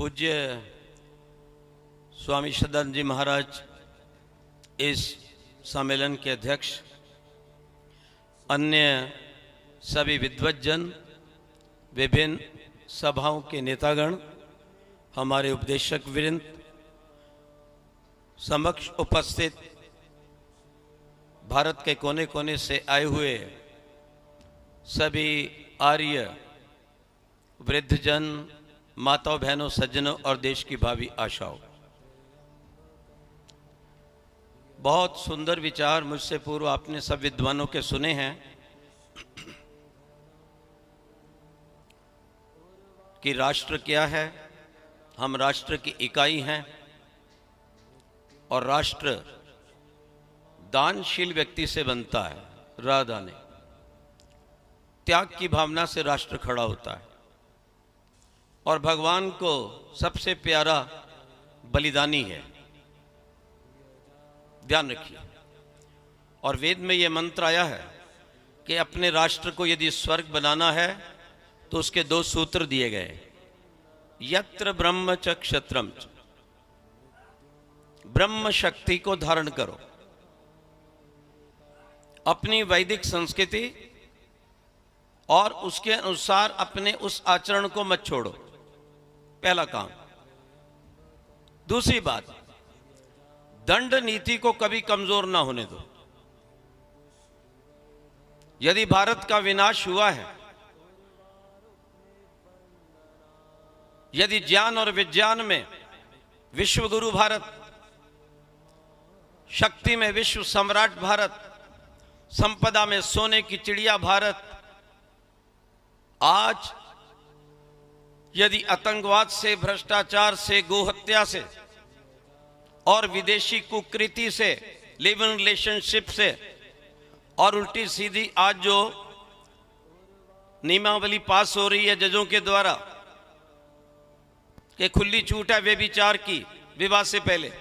पूज्य स्वामी सदानंद जी महाराज इस सम्मेलन के अध्यक्ष, अन्य सभी विद्वज्जन, विभिन्न सभाओं के नेतागण, हमारे उपदेशक वृंद, समक्ष उपस्थित भारत के कोने कोने से आए हुए सभी आर्य वृद्धजन, माताओं, बहनों, सज्जनों और देश की भावी आशाओं, बहुत सुंदर विचार मुझसे पूर्व आपने सब विद्वानों के सुने हैं कि राष्ट्र क्या है। हम राष्ट्र की इकाई हैं और राष्ट्र दानशील व्यक्ति से बनता है। राधाने त्याग की भावना से राष्ट्र खड़ा होता है और भगवान को सबसे प्यारा बलिदानी है, ध्यान रखिए। और वेद में यह मंत्र आया है कि अपने राष्ट्र को यदि स्वर्ग बनाना है तो उसके दो सूत्र दिए गए, यत्र ब्रह्म च क्षत्रम च, ब्रह्म शक्ति को धारण करो, अपनी वैदिक संस्कृति और उसके अनुसार अपने उस आचरण को मत छोड़ो, पहला काम। दूसरी बात, दंड नीति को कभी कमजोर ना होने दो। यदि भारत का विनाश हुआ है, यदि ज्ञान और विज्ञान में विश्व गुरु भारत, शक्ति में विश्व सम्राट भारत, संपदा में सोने की चिड़िया भारत, आज यदि आतंकवाद से, भ्रष्टाचार से, गोहत्या से और विदेशी कुकृति से, लिव इन रिलेशनशिप से और उल्टी सीधी आज जो नियमावली पास हो रही है जजों के द्वारा कि खुली छूट है व्यभिचार की विवाह से पहले,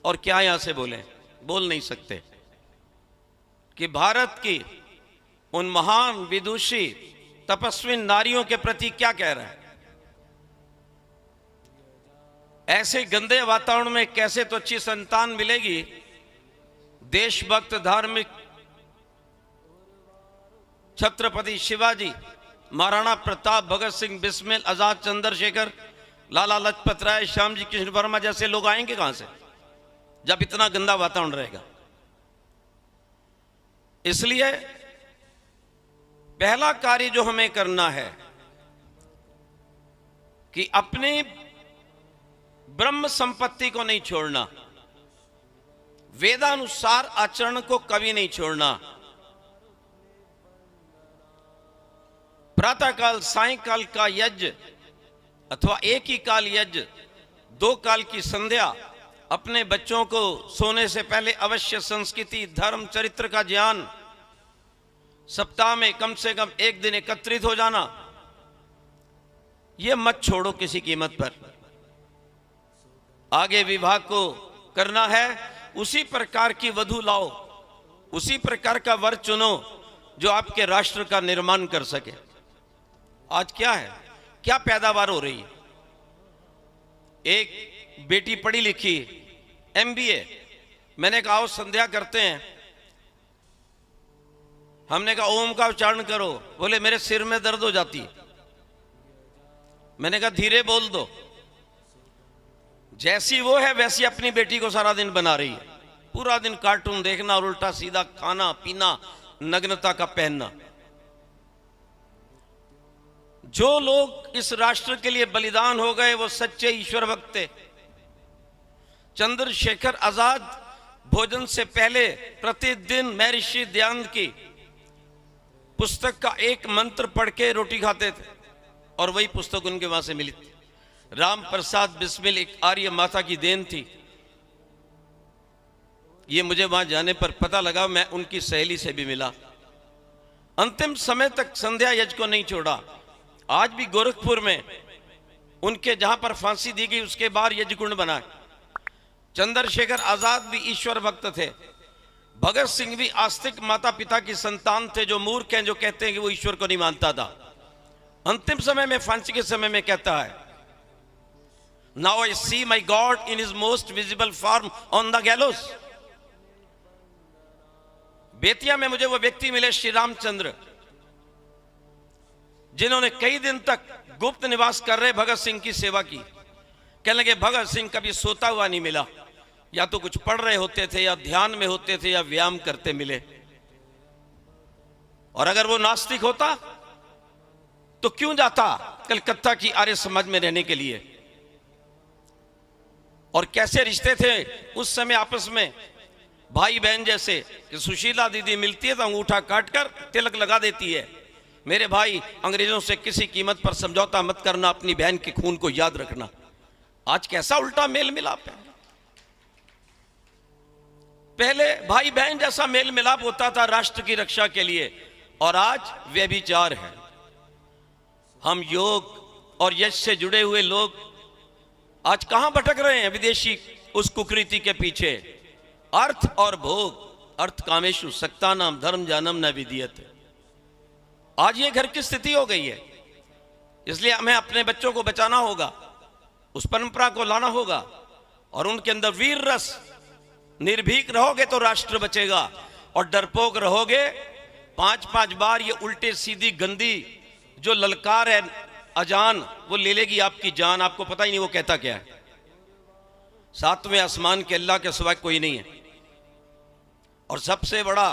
और क्या यहां से बोल नहीं सकते कि भारत की उन महान विदुषी तपस्वी नारियों के प्रति क्या कह रहा है। ऐसे गंदे वातावरण में कैसे तो अच्छी संतान मिलेगी। देशभक्त, धार्मिक छत्रपति शिवाजी, महाराणा प्रताप, भगत सिंह, बिस्मिल, आजाद, चंद्रशेखर, लाला लजपत राय, श्यामजी कृष्ण वर्मा जैसे लोग आएंगे कहां से, जब इतना गंदा वातावरण रहेगा। इसलिए पहला कार्य जो हमें करना है कि अपने ब्रह्म संपत्ति को नहीं छोड़ना, वेदानुसार आचरण को कभी नहीं छोड़ना। प्रातःकाल, सायंकाल का यज्ञ अथवा एक ही काल यज्ञ, दो काल की संध्या, अपने बच्चों को सोने से पहले अवश्य संस्कृति, धर्म, चरित्र का ज्ञान, सप्ताह में कम से कम एक दिन एकत्रित हो जाना, यह मत छोड़ो किसी कीमत पर। आगे विवाह को करना है, उसी प्रकार की वधू लाओ, उसी प्रकार का वर चुनो जो आपके राष्ट्र का निर्माण कर सके। आज क्या है, क्या पैदावार हो रही है। एक बेटी पढ़ी लिखी, MBA, मैंने कहा आओ संध्या करते हैं। हमने कहा ओम का उच्चारण करो, बोले मेरे सिर में दर्द हो जाती है। मैंने कहा धीरे बोल दो। जैसी वो है वैसी अपनी बेटी को सारा दिन बना रही है, पूरा दिन कार्टून देखना और उल्टा सीधा खाना पीना, नग्नता का पहनना। जो लोग इस राष्ट्र के लिए बलिदान हो गए वो सच्चे ईश्वर भक्त थे। चंद्रशेखर आजाद भोजन से पहले प्रतिदिन महर्षि दयानंद की पुस्तक का एक मंत्र पढ़ के रोटी खाते थे और वही पुस्तक उनके वहां से मिली थी। राम प्रसाद बिस्मिल एक आर्य माता की देन थी। ये मुझे वहां जाने पर पता लगा, मैं उनकी सहेली से भी मिला। अंतिम समय तक संध्या यज्ञ को नहीं छोड़ा। आज भी गोरखपुर में उनके जहां पर फांसी दी गई उसके बाहर यज्ञ कुंड बना है। चंद्रशेखर आजाद भी ईश्वर भक्त थे। भगत सिंह भी आस्तिक माता पिता की संतान थे, जो मूर्ख हैं, जो कहते हैं कि वो ईश्वर को नहीं मानता था। अंतिम समय में, फांसी के समय में कहता है now I see my god in his most visible form on the gallows. Bettiah में मुझे वो व्यक्ति मिले, श्री रामचंद्र, जिन्होंने कई दिन तक गुप्त निवास कर रहे भगत सिंह की सेवा की। कहने लगे भगत सिंह कभी सोता हुआ नहीं मिला, या तो कुछ पढ़ रहे होते थे, या ध्यान में होते थे, या व्यायाम करते मिले। और अगर वो नास्तिक होता तो क्यों जाता कलकत्ता की आर्य समाज में रहने के लिए। और कैसे रिश्ते थे उस समय आपस में, भाई बहन जैसे, कि सुशीला दीदी मिलती है तो अंगूठा काटकर तिलक लगा देती है, मेरे भाई अंग्रेजों से किसी कीमत पर समझौता मत करना, अपनी बहन के खून को याद रखना। आज कैसा उल्टा मेल मिलाप है। पहले भाई बहन जैसा मेल मिलाप होता था राष्ट्र की रक्षा के लिए, और आज व्यभिचार है। हम योग और यश से जुड़े हुए लोग आज कहां भटक रहे हैं? विदेशी उस कुकृति के पीछे। अर्थ और भोग, अर्थ कामेशु सक्ता नाम धर्म जानम न विदियत। आज ये घर की स्थिति हो गई है। इसलिए हमें अपने बच्चों को बचाना होगा, उस परंपरा को लाना होगा, और उनके अंदर वीर रस। निर्भीक रहोगे तो राष्ट्र बचेगा, और डरपोक रहोगे 5-5 बार ये उल्टे सीधी गंदी जो ललकार है अजान, वो ले लेगी आपकी जान। आपको पता ही नहीं वो कहता क्या है। 7वें आसमान के अल्लाह के सिवा कोई नहीं है। और सबसे बड़ा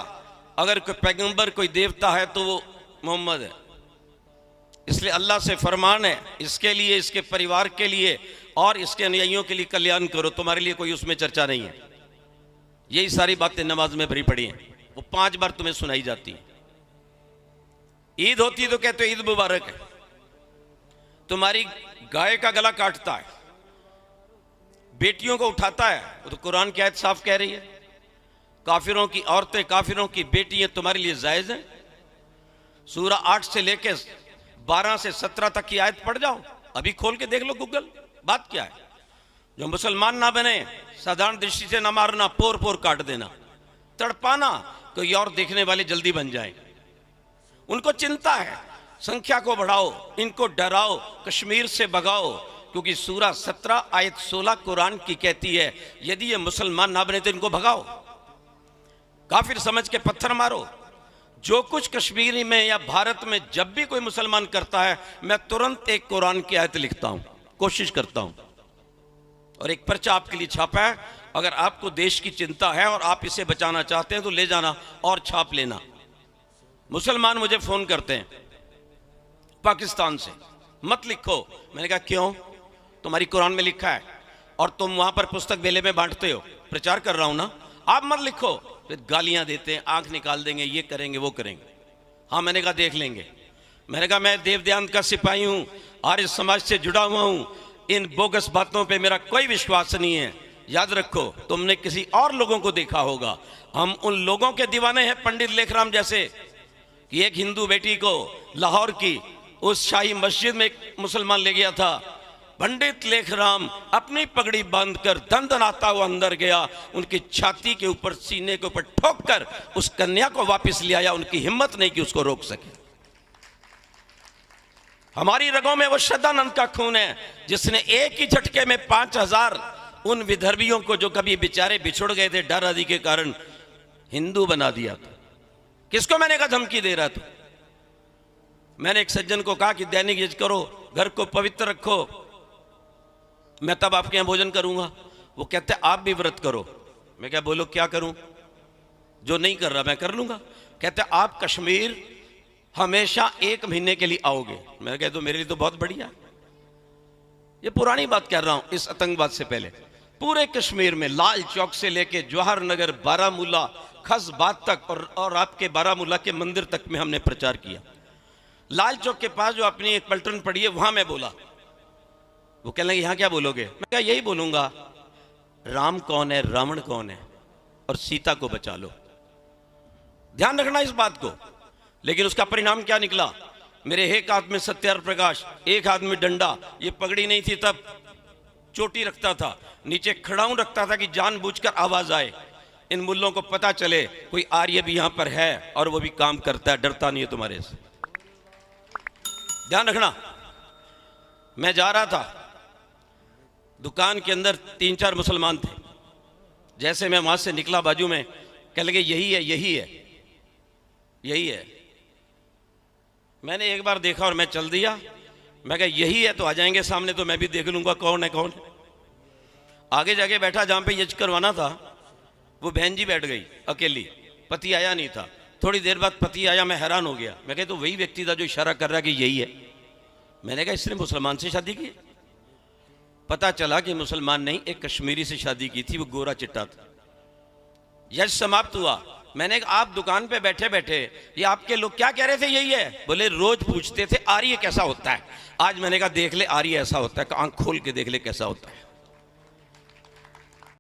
अगर कोई पैगंबर, कोई देवता है तो वो मोहम्मद है। इसलिए अल्लाह से फरमान है, इसके लिए, इसके परिवार के लिए और इसके अनुयायियों के लिए कल्याण करो, तुम्हारे लिए कोई उसमें चर्चा नहीं है। यही सारी बातें नमाज में भरी पड़ी हैं, वो 5 बार तुम्हें सुनाई जाती है। ईद होती तो कहते ईद मुबारक है। तुम्हारी गाय का गला काटता है, बेटियों को उठाता है, वो तो कुरान की आयत साफ कह रही है, काफिरों की औरतें, काफिरों की बेटियां तुम्हारे लिए जायज हैं। सूरा 8 से लेकर 12 से 17 तक की आयत पढ़ जाओ, अभी खोल के देख लो गूगल। बात क्या है? जो मुसलमान ना बने, साधारण दृष्टि से ना मारना, पोर पोर काट देना, तड़पाना, कोई और देखने वाले जल्दी बन जाए। उनको चिंता है, संख्या को बढ़ाओ, इनको डराओ, कश्मीर से भगाओ, क्योंकि सूरा 17 आयत 16 कुरान की कहती है यदि ये मुसलमान ना बने तो इनको भगाओ, काफिर समझ के पत्थर मारो। जो कुछ कश्मीरी में या भारत में जब भी कोई मुसलमान करता है, मैं तुरंत एक कुरान की आयत लिखता हूं, कोशिश करता हूं, और एक पर्चा आपके लिए छापा है। अगर आपको देश की चिंता है और आप इसे बचाना चाहते हैं तो ले जाना और छाप लेना। मुसलमान मुझे फोन करते हैं पाकिस्तान से, मत लिखो। मैंने कहा क्यों? तुम्हारी कुरान में लिखा है और तुम वहां पर पुस्तक मेले में बांटते हो, प्रचार कर रहा हूं ना, आप मत लिखो। फिर गालियां देते हैं, आंख निकाल देंगे, ये करेंगे वो करेंगे। हाँ, मैंने कहा देख लेंगे। मैंने कहा मैं देवदयान का सिपाही हूं, आर्य समाज से जुड़ा हुआ हूं, इन बोगस बातों पे मेरा कोई विश्वास नहीं है। याद रखो, तुमने किसी और लोगों को देखा होगा, हम उन लोगों के दीवाने हैं पंडित लेखराम जैसे, कि एक हिंदू बेटी को लाहौर की उस शाही मस्जिद में एक मुसलमान ले गया था। पंडित लेखराम अपनी पगड़ी बांधकर दंदनाता हुआ अंदर गया, उनकी छाती के ऊपर, सीने के ऊपर ठोक कर उस कन्या को वापस ले आया। उनकी हिम्मत नहीं कि उसको रोक सके। हमारी रगों में वो श्रद्धानंद का खून है जिसने एक ही झटके में 5000 उन विदर्भियों को, जो कभी बेचारे बिछुड़ गए थे डर आदि के कारण, हिंदू बना दिया था। किसको मैंने कहा धमकी दे रहा था? मैंने एक सज्जन को कहा कि दैनिक यज्ञ करो, घर को पवित्र रखो, मैं तब आपके यहां भोजन करूंगा। वो कहते आप भी व्रत करो। मैं क्या बोलो क्या करूं? जो नहीं कर रहा मैं कर लूंगा। कहते आप कश्मीर हमेशा 1 महीने के लिए आओगे। मैं कहता तो मेरे लिए तो बहुत बढ़िया। ये पुरानी बात कर रहा हूं, इस आतंकवाद से पहले पूरे कश्मीर में लाल चौक से लेके जवाहर नगर, बारामूला, खसबात तक और आपके बारामूला के मंदिर तक में हमने प्रचार किया। लाल चौक के पास जो अपनी एक पलटन पड़ी है, वहां मैं बोला। वो कहने लगे यहाँ क्या बोलोगे? मैं क्या यही बोलूंगा, राम कौन है, रावण कौन है, और सीता को बचा लो। ध्यान रखना इस बात को। लेकिन उसका परिणाम क्या निकला? मेरे एक हाथ में सत्याग्रह प्रकाश, एक हाथ में डंडा, ये पगड़ी नहीं थी तब, चोटी रखता था, नीचे खड़ाऊं रखता था कि जानबूझकर आवाज आए, इन मुल्लों को पता चले कोई आर्य भी यहां पर है और वो भी काम करता है, डरता नहीं है तुम्हारे से। ध्यान रखना। मैं जा रहा था दुकान के अंदर 3-4 मुसलमान थे। जैसे मैं वहां से निकला, बाजू में कह लगे यही है, यही है, यही है। मैंने एक बार देखा और मैं चल दिया। मैं कहा यही है तो आ जाएंगे सामने, तो मैं भी देख लूंगा कौन है कौन है। आगे जाके बैठा जहां पे यज करवाना था, वो बहन जी बैठ गई अकेली, पति आया नहीं था। थोड़ी देर बाद पति आया, मैं हैरान हो गया। मैं कहा तो वही व्यक्ति था जो इशारा कर रहा कि यही है। मैंने कहा इसने मुसलमान से शादी की। पता चला कि मुसलमान नहीं, एक कश्मीरी से शादी की थी, वो गोरा चिट्टा था। यज समाप्त हुआ। मैंने कहा आप दुकान पे बैठे बैठे ये आपके लोग क्या कह रहे थे, यही है? बोले रोज पूछते थे आर्य कैसा होता है। आज मैंने कहा देख ले आर्य ऐसा होता है, आंख खोल के देख ले कैसा होता है।